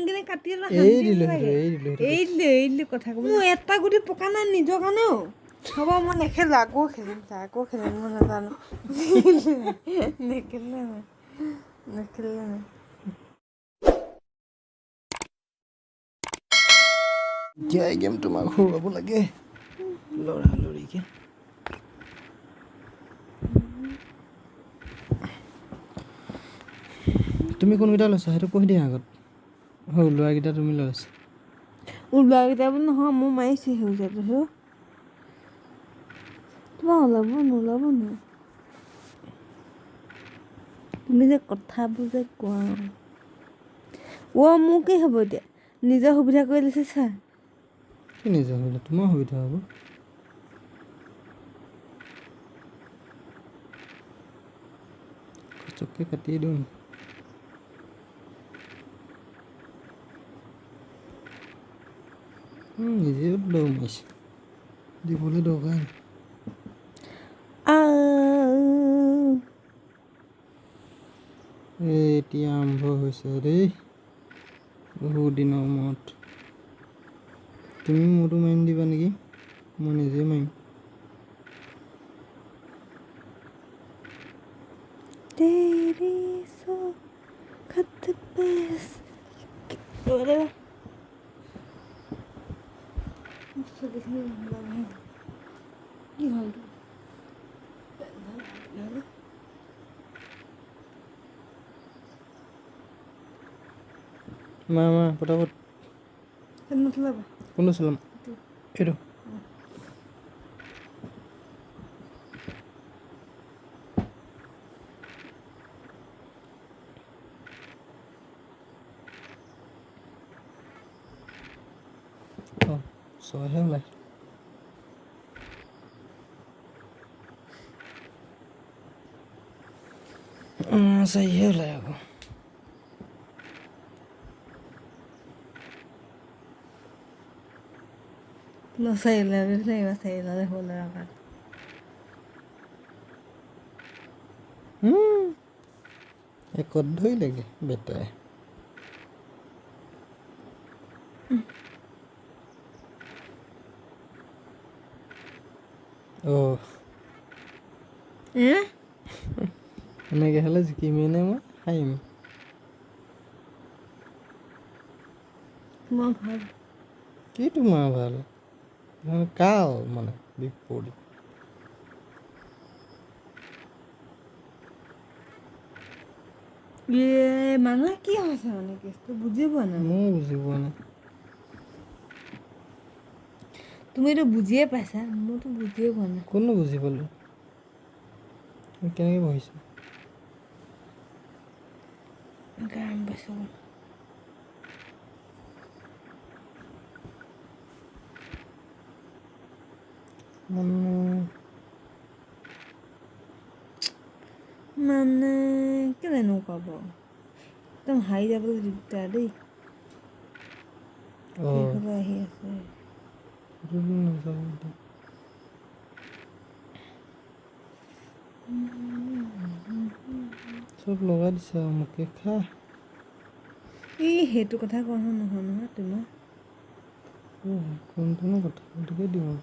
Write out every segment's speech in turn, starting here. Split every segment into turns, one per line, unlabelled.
কিনে কাটি
এই দিলো
কথা ক'ব মোৰ এটা গুটি পকা নাই নিজৰ কাৰণেও হ'ব মই নেখেলোঁ আকৌ খেলিম মই নাজানো নেখেলিলে
এতিয়া এই গেম তোমাক হৰুৱাব লাগে লৰালৰিকে তুমি কোনকেইটা লৈছা সেইটো কৈ দিয়া আগত ওলোৱাকেইটা তুমি লৈছা
ওলোৱাকেইটা বুলি নহয় মই মাৰিছোঁ সেউজীয়াটো হেৰ তোমাৰ ওলাব নোলাব নে তুমি যে কথাবোৰ যে কোৱা মোৰ কি হ'ব এতিয়া নিজৰ সুবিধা কৰি লৈছে চা
কি নিজৰ সুবিধা তোমাৰ সুবিধা হ'ব চককে কাটিয়ে দিওঁ নিজে দৌ মাৰিছে দিবলৈ দৰকাৰ এতিয়া আৰম্ভ হৈছে দেই বহুত দিনৰ মূৰত তুমি মোৰতো মাৰি দিবা নেকি মই নিজে মাৰিম
तेरी सो खत पे
মা পটাপট কোনটো চলাম এইটো ছয়হে ওলাইছে চাৰিহে ওলাই আকৌ একত ধৰিলেগে বেটাই এনেকৈ হ'লে জিকিমেই নে মই হাৰিম
ভাল
কি তোমাৰ ভাল কাল মানে বিপদী
মানুহে কি হৈছে মানে কেছটো বুজি পোৱা নাই
ময়ো বুজি পোৱা নাই
তুমিতো বুজিয়ে পাইছা মইতো বুজিয়ে পোৱা নাই
কোননো বুজি পালোঁ কেনেকৈ বহিছা
গৰম পাইছোঁ মানে কেলেনো পাব একদম হাৰি যাবলৈ দিগদাৰ দেই এইফালে আহি আছে
চব লগাই দিছে আৰু মোকে খা
সেইটো কথা কোৱা নহয় তোমাৰ
কোনটোনো কথা সেইটোকে দিওঁ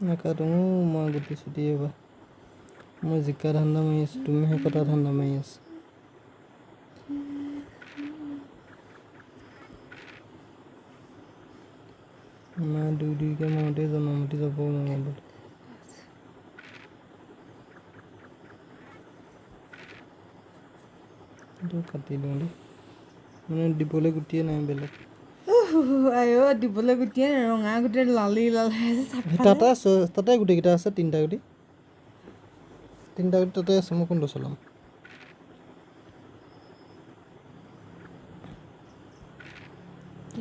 নাকাটো মই গুটি চুটি এইবাৰ মই জিকা ধান্দা মাৰি আছোঁ তুমিহে কটা ধান্দা মাৰি আছা মা দুইকে মাৰোঁতে জনমতি যাব মঙলদৈ কাটি দিওঁ দেই মানে দিবলৈ গুটিয়ে নাই বেলেগ
দিবলৈ গুটিয়ে ৰঙা গুটিয়ে লালি
তাতে গুটিকেইটা আছে তিনিটা গুটি তাতে আছে মই কোনটো চলাম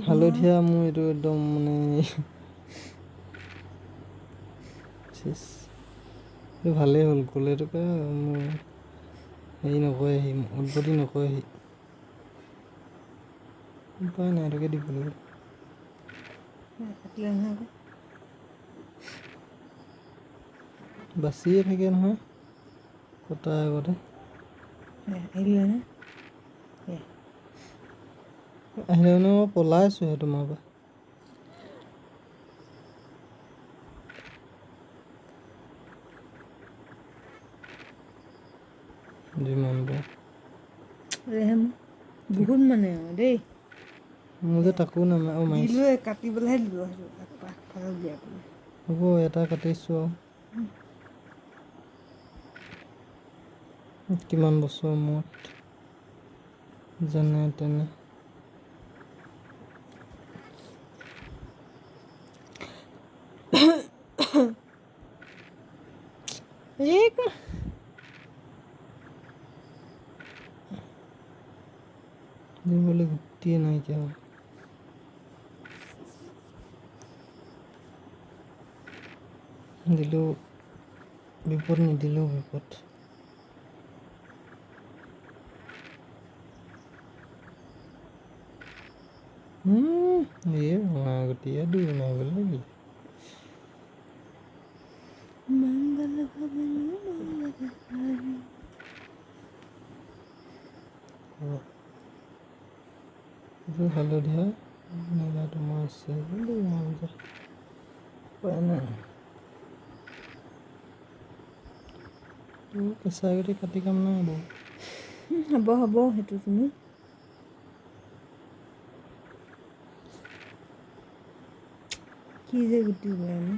হালধীয়া মোৰ এইটো একদম মানে চেচ এইটো ভালেই হ'ল ক'লেটোকে মোৰ হেৰি নকয় আহি উদ্ভতি নকয় আহি উপায় নাই এইটোকে দিব লাগিব
কাটিলে নহয় আকৌ
বাচিয়ে থাকে নহয় কটাৰ আগতে
আহিলে নে
আহিলে মানে মই পলাইছোঁ সেই তোমাৰ পৰা যিমান পাৰোঁ
বহুত মানে আৰু দেই
মোৰ যে তাকো নামাৰো মাৰিছোঁ
দিলোৱে কাটিবলৈহে দিলোঁ সেইটো আগফালে উলিয়াই পেলাই
হ'ব এটা কাটিছোঁ আৰু কিমান বছৰ মূৰত যেনে তেনে দিবলৈ গুটিয়ে নাইকিয়া হ'ল দিলেও বিপদ নিদিলেও বিপদ এই ৰঙা গুটিয়ে দুই মাৰিব লাগিল এইটো হালধীয়া নীলাটো মাৰিছে উপায় নাই কেঁচা গুটি কাটি কাম নাই বাৰু
হ'ব সেইটো তুমি কি যে গুটি ওলাই নো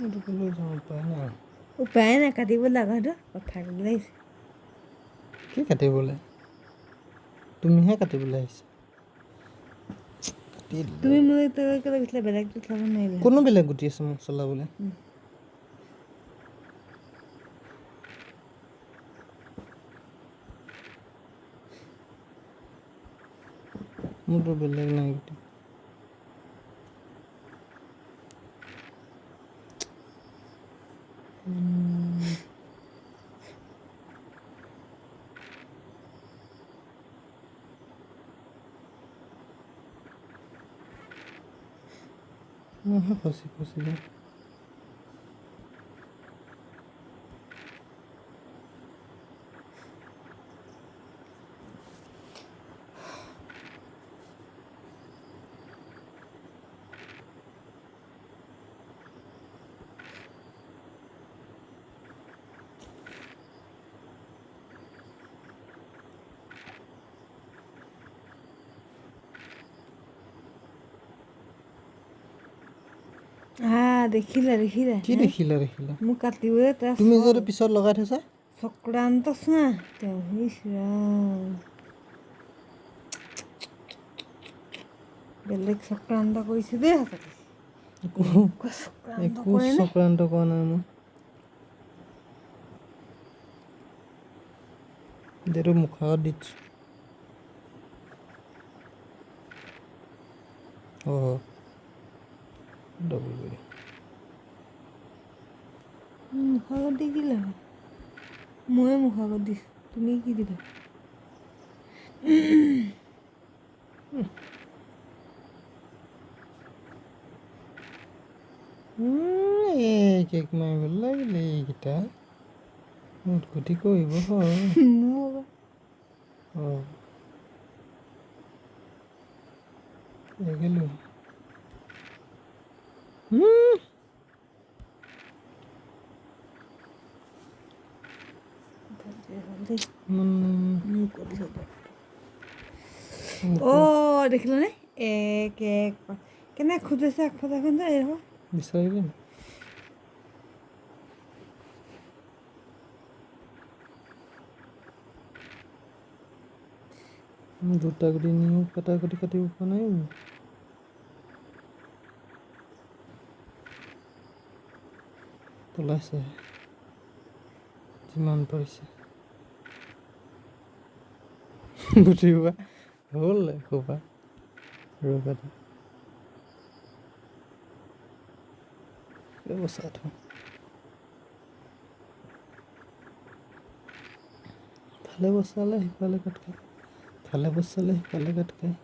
এইটোকে লৈ যাওঁ
উপায় নাই কাটিবলৈ আকৌ সেইটো কথা ক'বলৈ আহিছে
কি কাটিবলৈ তুমিহে কাটিবলৈ আহিছা
তুমি মোক কেলৈ গৈছিলে বেলেগটো চলাব নোৱাৰিলা
কোনো বেলেগ গুটি আছে মোক চলাবলৈ মোৰতো বেলেগ নাই গুটি ফচি যায়
দেখিলা
কি দেখিলা
মোক কাটিবলৈ
তুমি যে পিছত লগাই থৈছা
চক্ৰান্ত চোৱা তেওঁ বেলেগ চক্ৰান্ত কৰিছে দেই সঁচাকৈ
একো চক্ৰান্ত কৰা নাই মই এইটো মুখাত দিছোঁ ডবল কৰি
মুখাগত দি কি লাগে ময়ে মুখাগত দিছোঁ তুমি কি দিবা
কেক মাৰিব লাগিলে এইকেইটা উৎপত্তি কৰিব লাগিলোঁ
দেখিলানে এক কেনে খোজাইছে আগফালেখন যে এইবোৰ
বিচাৰিবি দুটা গুটি নিও এটা গুটি কাটিব পৰা নাই পলাইছে যিমান পাৰিছে গুটি সোপা হ'ল সোপা ৰ'বাতে বচাই থওঁ ফালে বচালে সিফালে কাট খায় ফালে বচালে সিফালে কাট খায়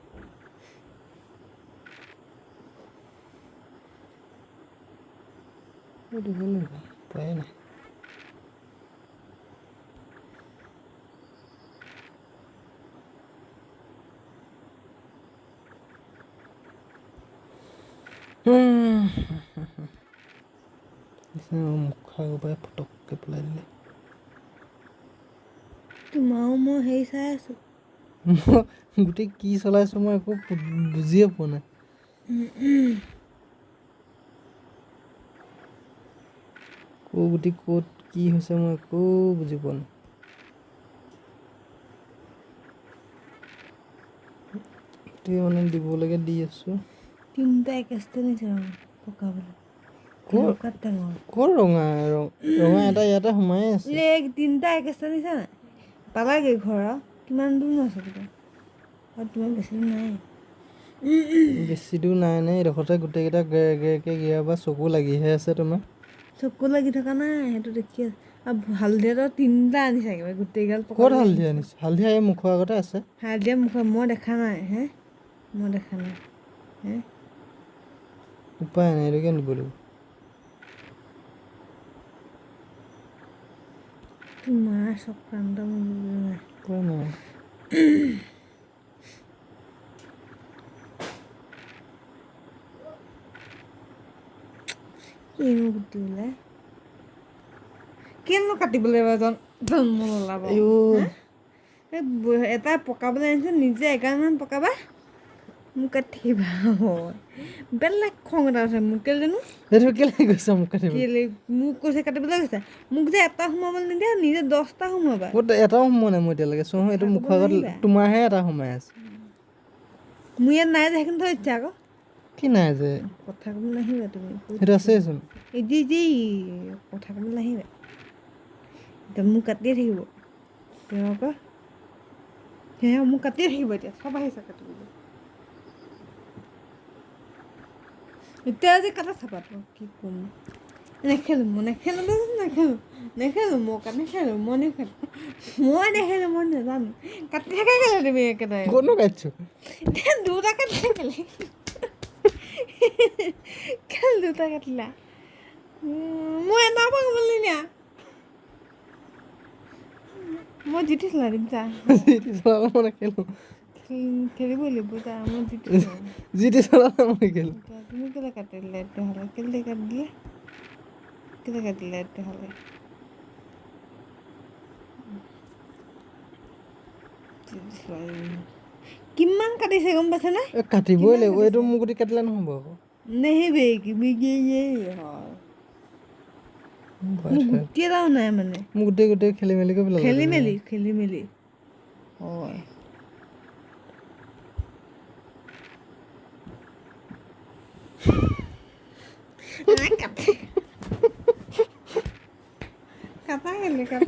দিব লাগিব উপায় নাই মুখৰ পৰাই ফটককৈ পেলাই দিলে
তোমাৰো মই হেৰি চাই আছোঁ
মই গোটেই কি চলাইছোঁ মই একো বুজিয়ে পোৱা নাই ক'ৰ গুটি ক'ত কি হৈছে মই একো বুজি পোৱা নাই গোটেই মানে দিবলৈকে দি আছোঁ
3টা একেষ্ট নিছে পকাবলৈ
ক'ৰ ৰঙা ৰঙা এটা ইয়াতে সোমাই আছে
3টা একেষ্ট নিছে নাই পালাগে ঘৰ আৰু কিমান দূৰ আছে তোমাৰ আৰু তোমাৰ বেছি দূৰ নাই
বেছি দূৰ নাই এইডোখৰতে গোটেইকেইটা গেৰকৈ গিয়া বা চকু লাগিহে আছে তোমাৰ
চকু লাগি থকা নাই সেইটো দেখি আছে আৰু হালধিয়াটো 3টা আনিছে একেবাৰে গোটেইগাল
ক'ত হালধীয়া আনিছে হালধীয়া এই মুখৰ আগতে আছে
হালধিয়া মুখত মই দেখা নাই মই দেখা নাই
উপায় নাই এইটোকে নিব লাগিব
তোমাৰ চক্ৰান্ত নাই
উপায় নাই
কিনো গুটি ওলাই কেনো কাটিবলৈ জন্ম ওলাব এটা পকাবলৈ আনিছে নিজে 11মান পকাবা মোক কাটি থাকিবা হয় বেলেগ খং এটা আছে মোক কেলে জানো
সেইটো কেলে গৈছে মোক কাটিব
কেলে মোক কৈছে কাটিবলৈ গৈছে মোক যে এটা সোমাবলৈ নিদিয়া নিজে 10টা সোমাবা
ক'ত এটাও সোমোৱা নাই মই এতিয়ালৈকে চোৱা এইটো মুখৰ আগত তোমাৰহে এটা সোমাই আছে
মোৰ ইয়াত নাই যে সেইখিনি থৈ ইচ্ছা আকৌ
কি নাই যে
কথা ক'বলৈ নাহিবা তুমি
সেইটো আছেচোন
যি কথা ক'বলৈ নাহিবা এতিয়া মোক কাটিয়ে থাকিব তেওঁ আকৌ সেয়া মোক কাটিয়ে থাকিব এতিয়া চব আহিছে কাটিবলৈ এতিয়া যে কাটা চাপাটো কি ক'ম নেখেলোঁ মই নেখেলোঁ মই নাজানো কাটি থাকে কেলে তুমি একেটাই
ক'তনো কাটিছোঁ
2টা কাটি কেলে কেলে 2টা কাটিলা মই এটা পাবলৈ নিয়া মই জিতি চলাই দিম যা
চলালে মই নেখেলোঁ
খেলিবই লাগিব যা মই
জিতি চলালে মই নেখেলোঁ
তুমি কেলে কাটিলে তেতিয়াহ'লে কেলে কাটিলে তেতিয়াহ'লে কিমান কাটিছে গম পাইছেনে
কাটিবই লাগিব এইটো মোৰ গুটি কাটিলে নহ'ব আকৌ
নেহিবে কিবি হয় মোৰ গুটি এটাও নাই মানে
মোৰ গোটেই খেলি মেলি কৰি পেলালে
খেলি মেলি হয় কাটা গেলে
কাট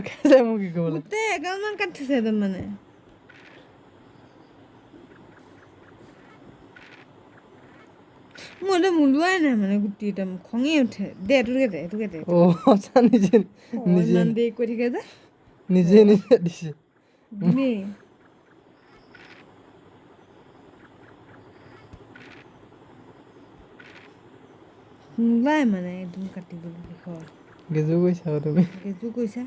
খাই যায় মোক কি ক'বলৈ
গোটেই 11মান কাটিছে তাৰমানে মই একদম ওলোৱাই নাই মানে গুটি একদম খঙেই উঠে দে এইটোকে দে
নিজে
ইমান দেৰি কৈ থাকে যে
নিজে দিছে
দিমেই নোলাই মানে একদম কাটিবলৈ বিষয়
গেজু কৈছা তুমি
গেজু কৈছা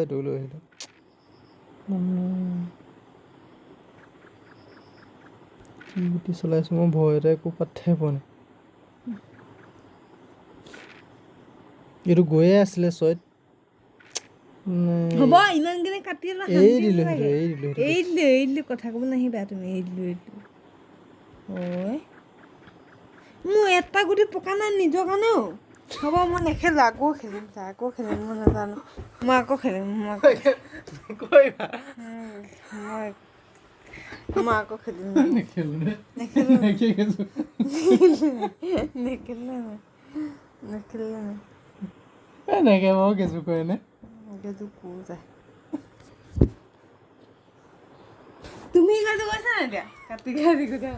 এইটো লৈ আহিলোঁ কি গুটি চলাইছোঁ মই ভয়তে একো পাত্তাই পোৱা নাই এইটো গৈয়ে আছিলে ছয়ত
হ'ব ইমানখিনি কাটি
এৰি দিলোঁ
কথা ক'ব নাহিবা তুমি এৰি দিলোঁ ঐ মোৰ এটা গুটি পকা নাই নিজৰ কাৰণেও হ'ব মই নেখেলোঁ আকৌ খেলিম মই নাজানো মই আকৌ খেলিম মই আকৌ খেলিম নেখেলোঁ নেখেলিলে নাই
এনেকৈ বাৰু কেঁচু কৰেনে
এতিয়াতো কোৰ যায় তুমি সেইটো কৈছা নাই এতিয়া কাটি কাটি গোটেই